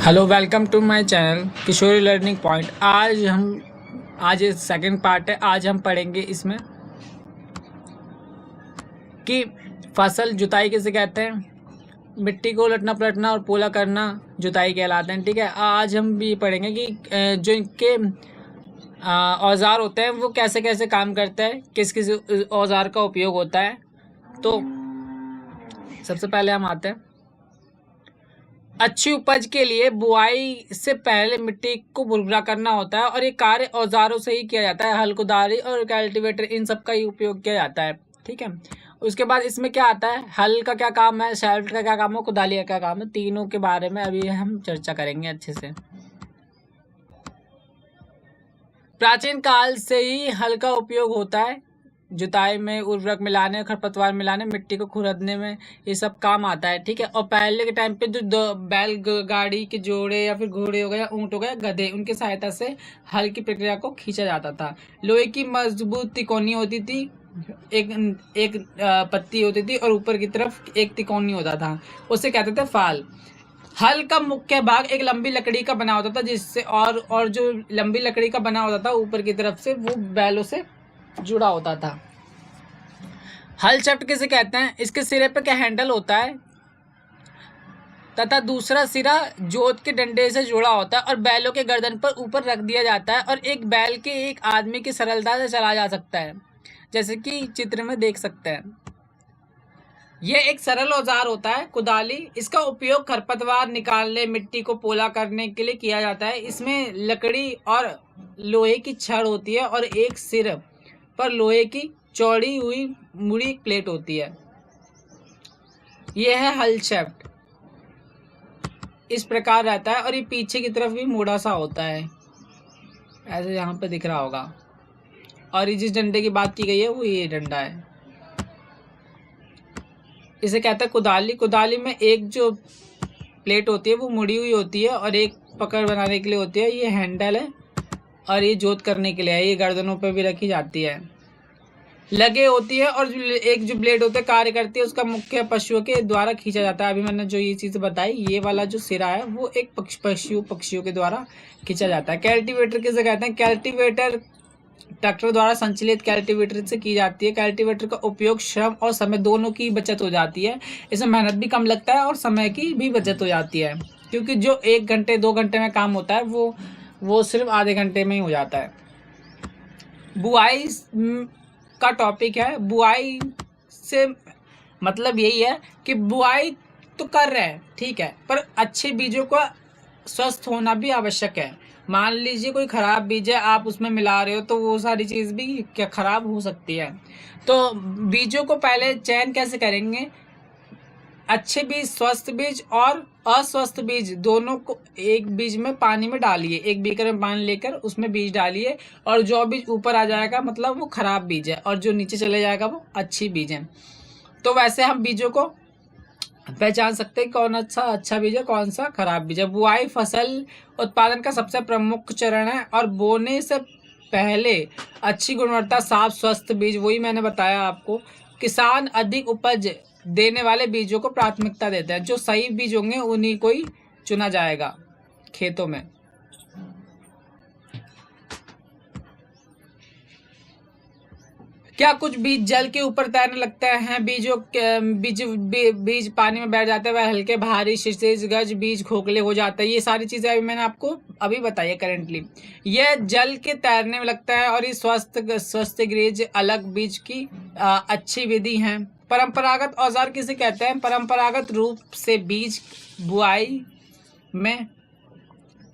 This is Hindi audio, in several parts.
Hello, welcome to my channel Kishori learning point. आज सेकंड पार्ट है। आज हम पढ़ेंगे इसमें कि फसल जुताई किसे कहते हैं। मिट्टी को उलटना पलटना और पोला करना जुताई कहलाते हैं। ठीक है, आज हम भी पढ़ेंगे कि जो इनके औजार होते हैं वो कैसे कैसे काम करते हैं, किस किस औजार का उपयोग होता है। तो सबसे पहले हम आते हैं, अच्छी उपज के लिए बुआई से पहले मिट्टी को भुरभुरा करना होता है और ये कार्य औजारों से ही किया जाता है। हल, कुदाली और कल्टीवेटर, इन सब का ही उपयोग किया जाता है। ठीक है, उसके बाद इसमें क्या आता है, हल का क्या काम है, शैफ्ट का क्या काम है, कुदाली का क्या काम है, तीनों के बारे में अभी हम चर्चा करेंगे अच्छे से। प्राचीन काल से ही हल का उपयोग होता है जुताई में, उर्वरक मिलाने, खरपतवार मिलाने, मिट्टी को खुरदने में ये सब काम आता है। ठीक है, और पहले के टाइम पे जो बैल गाड़ी के जोड़े या फिर घोड़े हो गए या ऊंट हो गए, गधे, उनकी सहायता से हल की प्रक्रिया को खींचा जाता था। लोहे की मजबूत तिकोनी होती थी, एक पत्ती होती थी और ऊपर की तरफ एक तिकोनी होता था, उसे कहते थे फाल। हल का मुख्य भाग एक लंबी लकड़ी का बना होता था, जिससे और जो लंबी लकड़ी का बना होता था ऊपर की तरफ से वो बैलों से जुड़ा होता था। हल चप्ट किसे कहते हैं, इसके सिरे पे क्या हैंडल होता है तथा दूसरा सिरा जोत के डंडे से जुड़ा होता है और बैलों के गर्दन पर ऊपर रख दिया जाता है और एक बैल के एक आदमी की सरलता से चला जा सकता है, जैसे कि चित्र में देख सकते हैं। यह एक सरल औजार होता है। कुदाली, इसका उपयोग खरपतवार निकालने, मिट्टी को पोला करने के लिए किया जाता है। इसमें लकड़ी और लोहे की छड़ होती है और एक सिर पर लोहे की चौड़ी हुई मुड़ी प्लेट होती है। यह है हल शैफ्ट, इस प्रकार रहता है और ये पीछे की तरफ भी मुड़ा सा होता है, ऐसे यहाँ पे दिख रहा होगा। और ये जिस डंडे की बात की गई है वो ये डंडा है, इसे कहता है कुदाली। कुदाली में एक जो प्लेट होती है वो मुड़ी हुई होती है और एक पकड़ बनाने के लिए होती है, ये हैंडल है और ये जोत करने के लिए है, ये गर्दनों पे भी रखी जाती है, लगे होती है। और एक जो ब्लेड होता है कार्य करती है, उसका मुख्य पशुओं के द्वारा खींचा जाता है। अभी मैंने जो ये चीज़ बताई, ये वाला जो सिरा है वो एक पक्षियों के द्वारा खींचा जाता है। कल्टीवेटर किसे कहते हैं, कल्टीवेटर ट्रैक्टर द्वारा संचालित कल्टीवेटर से की जाती है। कल्टीवेटर का उपयोग श्रम और समय दोनों की बचत हो जाती है। इसमें मेहनत भी कम लगता है और समय की भी बचत हो जाती है, क्योंकि जो 1 घंटे 2 घंटे में काम होता है वो सिर्फ आधे घंटे में ही हो जाता है। बुआई का टॉपिक है। बुआई से मतलब यही है कि बुआई तो कर रहे हैं, ठीक है, पर अच्छे बीजों का स्वस्थ होना भी आवश्यक है। मान लीजिए कोई खराब बीज है, आप उसमें मिला रहे हो तो वो सारी चीज़ भी क्या खराब हो सकती है। तो बीजों को पहले चयन कैसे करेंगे, अच्छे बीज, स्वस्थ बीज और अस्वस्थ बीज दोनों को एक बीज में पानी में डालिए, एक बीकर में पानी लेकर उसमें बीज डालिए, और जो बीज ऊपर आ जाएगा मतलब वो खराब बीज है और जो नीचे चले जाएगा वो अच्छी बीज है। तो वैसे हम बीजों को पहचान सकते हैं कौन अच्छा बीज है, कौन सा खराब बीज है। बुआई फसल उत्पादन का सबसे प्रमुख चरण है और बोने से पहले अच्छी गुणवत्ता, साफ, स्वस्थ बीज, वही मैंने बताया आपको। किसान अधिक उपज देने वाले बीजों को प्राथमिकता देते हैं। जो सही बीज होंगे उन्हीं को ही चुना जाएगा खेतों में। क्या कुछ बीज जल के ऊपर तैरने लगते हैं, बीज पानी में बैठ जाते हैं, वह हल्के भारी शीर्ष गज बीज खोखले हो जाते हैं। ये सारी चीजें अभी मैंने आपको अभी बताई है करेंटली। यह जल के तैरने में लगता है और ये स्वस्थ ग्रेज अलग बीज की अच्छी विधि है। परंपरागत औजार किसे कहते हैं, परंपरागत रूप से बीज बुआई में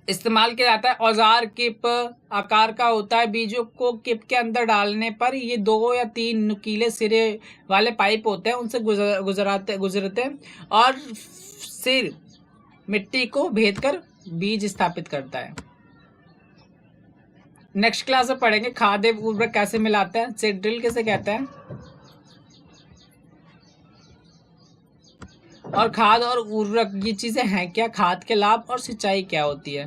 इस्तेमाल किया जाता है। औजार किप आकार का होता है। बीजों को किप के अंदर डालने पर ये 2 या 3 नुकीले सिरे वाले पाइप होते हैं, उनसे गुजरते हैं और सिर मिट्टी को भेदकर बीज स्थापित करता है। नेक्स्ट क्लास में पढ़ेंगे खाद एवं उर्वरक कैसे मिलाते हैं, सीड ड्रिल किसे कहते हैं, और खाद और उर्वरक ये चीजें हैं क्या, खाद के लाभ और सिंचाई क्या होती है।